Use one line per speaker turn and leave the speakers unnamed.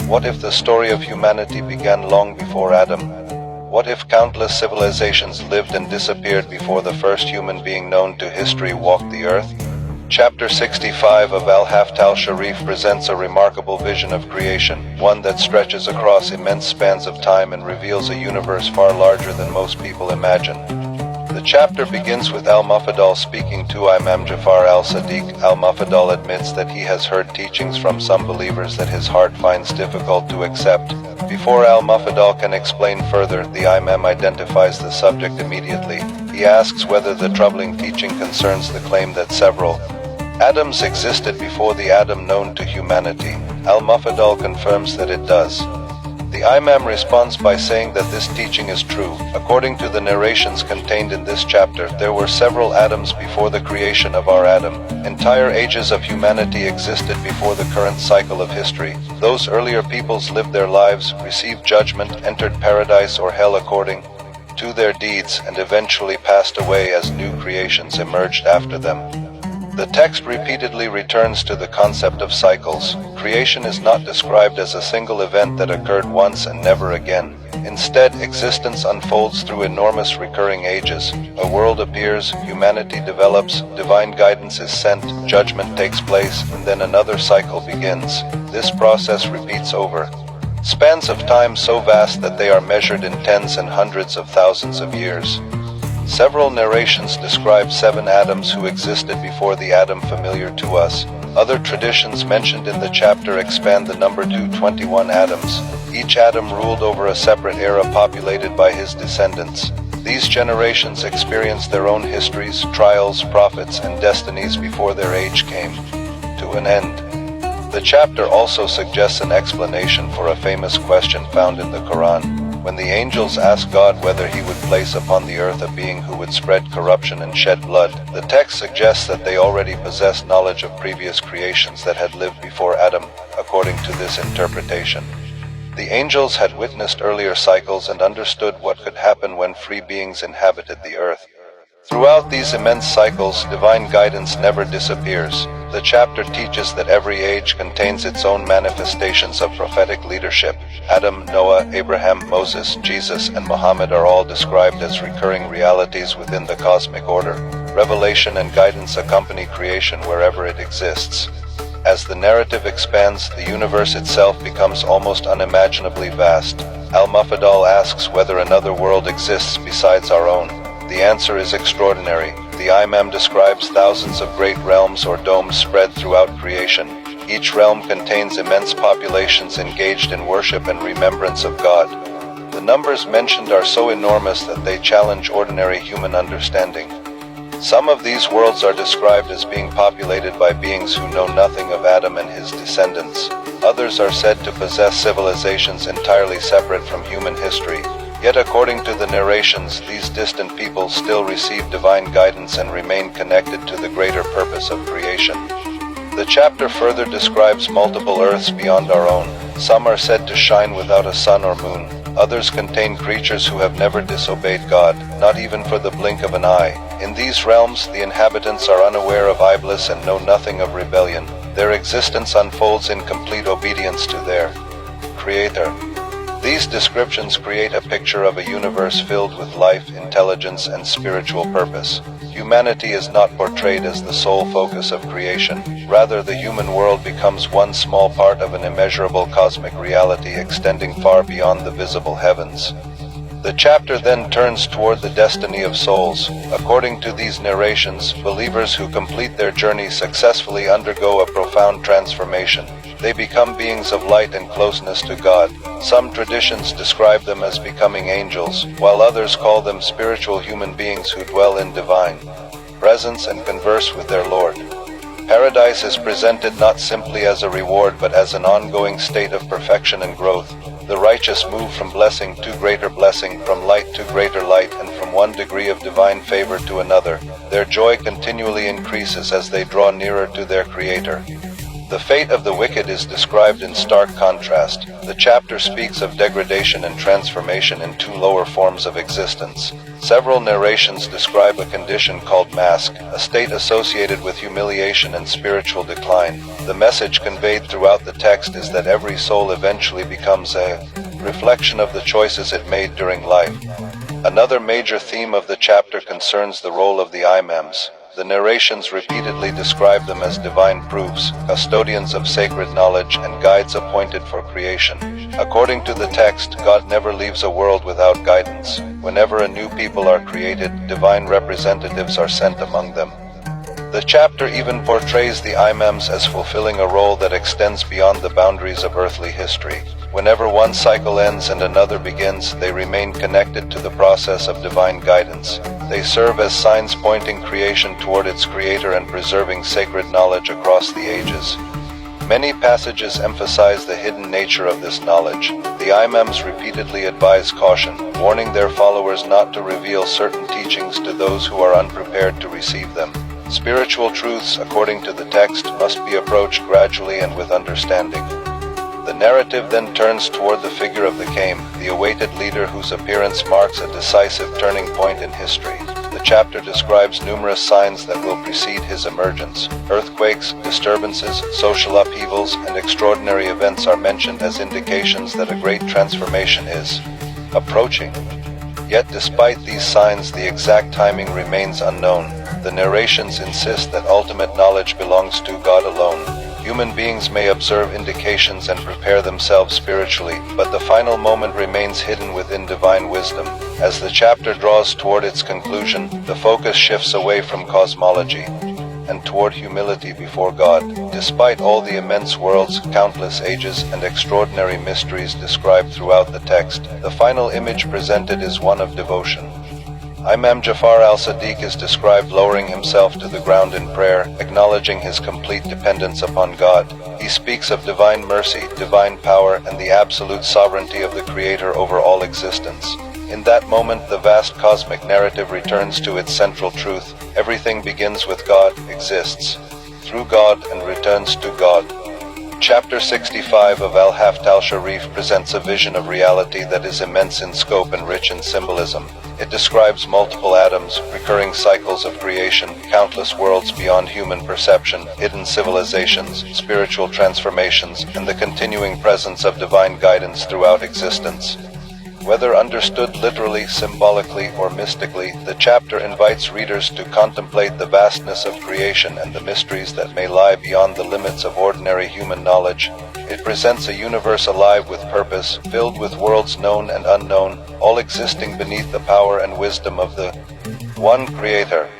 What if the story of humanity began long before Adam? What if countless civilizations lived and disappeared before the first human being known to history walked the earth? Chapter 65 of Haft al-Shareef presents a remarkable vision of creation, one that stretches across immense spans of time and reveals a universe far larger than most people imagine. The chapter begins with al-Mufaddal speaking to Imam Jafar al-Sadiq. Al-Mufaddal admits that he has heard teachings from some believers that his heart finds difficult to accept. Before al-Mufaddal can explain further, the Imam identifies the subject immediately. He asks whether the troubling teaching concerns the claim that several Adams existed before the Adam known to humanity. Al-Mufaddal confirms that it does. The Imam responds by saying that this teaching is true. According to the narrations contained in this chapter, there were several Adams before the creation of our Adam. Entire ages of humanity existed before the current cycle of history. Those earlier peoples lived their lives, received judgment, entered paradise or hell according to their deeds, and eventually passed away as new creations emerged after them. The text repeatedly returns to the concept of cycles. Creation is not described as a single event that occurred once and never again. Instead, existence unfolds through enormous recurring ages. A world appears, humanity develops, divine guidance is sent, judgment takes place, and then another cycle begins. This process repeats over spans of time so vast that they are measured in tens and hundreds of thousands of years. Several narrations describe 7 Adams who existed before the Adam familiar to us. Other traditions mentioned in the chapter expand the number to 21 Adams. Each Adam ruled over a separate era populated by his descendants. These generations experienced their own histories, trials, prophets, and destinies before their age came to an end. The chapter also suggests an explanation for a famous question found in the Quran. When the angels asked God whether he would place upon the earth a being who would spread corruption and shed blood, the text suggests that they already possessed knowledge of previous creations that had lived before Adam. According to this interpretation, the angels had witnessed earlier cycles and understood what could happen when free beings inhabited the earth. Throughout these immense cycles, divine guidance never disappears. The chapter teaches that every age contains its own manifestations of prophetic leadership. Adam, Noah, Abraham, Moses, Jesus, and Muhammad are all described as recurring realities within the cosmic order. Revelation and guidance accompany creation wherever it exists. As the narrative expands, the universe itself becomes almost unimaginably vast. Al-Mufaddal asks whether another world exists besides our own. The answer is extraordinary. The Imam describes thousands of great realms or domes spread throughout creation. Each realm contains immense populations engaged in worship and remembrance of God. The numbers mentioned are so enormous that they challenge ordinary human understanding. Some of these worlds are described as being populated by beings who know nothing of Adam and his descendants. Others are said to possess civilizations entirely separate from human history. Yet according to the narrations, these distant peoples still receive divine guidance and remain connected to the greater purpose of creation. The chapter further describes multiple Earths beyond our own. Some are said to shine without a sun or moon. Others contain creatures who have never disobeyed God, not even for the blink of an eye. In these realms, the inhabitants are unaware of iblis and know nothing of rebellion. Their existence unfolds in complete obedience to their Creator. These descriptions create a picture of a universe filled with life, intelligence, and spiritual purpose. Humanity is not portrayed as the sole focus of creation. Rather, the human world becomes one small part of an immeasurable cosmic reality extending far beyond the visible heavens. The chapter then turns toward the destiny of souls. According to these narrations, believers who complete their journey successfully undergo a profound transformation. They become beings of light and closeness to God. Some traditions describe them as becoming angels, while others call them spiritual human beings who dwell in divine presence and converse with their Lord. Paradise is presented not simply as a reward but as an ongoing state of perfection and growth. The righteous move from blessing to greater blessing, from light to greater light, and from one degree of divine favor to another. Their joy continually increases as they draw nearer to their Creator. The fate of the wicked is described in stark contrast. The chapter speaks of degradation and transformation in two lower forms of existence. Several narrations describe a condition called mask, a state associated with humiliation and spiritual decline. The message conveyed throughout the text is that every soul eventually becomes a reflection of the choices it made during life. Another major theme of the chapter concerns the role of the imams. The narrations repeatedly describe them as divine proofs, custodians of sacred knowledge, and guides appointed for creation. According to the text, God never leaves a world without guidance. Whenever a new people are created, divine representatives are sent among them. The chapter even portrays the imams as fulfilling a role that extends beyond the boundaries of earthly history. Whenever one cycle ends and another begins, they remain connected to the process of divine guidance. They serve as signs pointing creation toward its creator and preserving sacred knowledge across the ages. Many passages emphasize the hidden nature of this knowledge. The imams repeatedly advise caution, warning their followers not to reveal certain teachings to those who are unprepared to receive them. Spiritual truths, according to the text, must be approached gradually and with understanding. The narrative then turns toward the figure of the Kame, the awaited leader whose appearance marks a decisive turning point in history. The chapter describes numerous signs that will precede his emergence. Earthquakes, disturbances, social upheavals, and extraordinary events are mentioned as indications that a great transformation is approaching. Yet despite these signs, the exact timing remains unknown. The narrations insist that ultimate knowledge belongs to God alone. Human beings may observe indications and prepare themselves spiritually, but the final moment remains hidden within divine wisdom. As the chapter draws toward its conclusion, the focus shifts away from cosmology and toward humility before God. Despite all the immense worlds, countless ages, and extraordinary mysteries described throughout the text, the final image presented is one of devotion. Imam Jafar al-Sadiq is described lowering himself to the ground in prayer, acknowledging his complete dependence upon God. He speaks of divine mercy, divine power, and the absolute sovereignty of the Creator over all existence. In that moment, the vast cosmic narrative returns to its central truth. Everything begins with God, exists through God, and returns to God. Chapter 65 of Haft al-Shareef presents a vision of reality that is immense in scope and rich in symbolism. It describes multiple atoms, recurring cycles of creation, countless worlds beyond human perception, hidden civilizations, spiritual transformations, and the continuing presence of divine guidance throughout existence. Whether understood literally, symbolically, or mystically, the chapter invites readers to contemplate the vastness of creation and the mysteries that may lie beyond the limits of ordinary human knowledge. It presents a universe alive with purpose, filled with worlds known and unknown, all existing beneath the power and wisdom of the one Creator.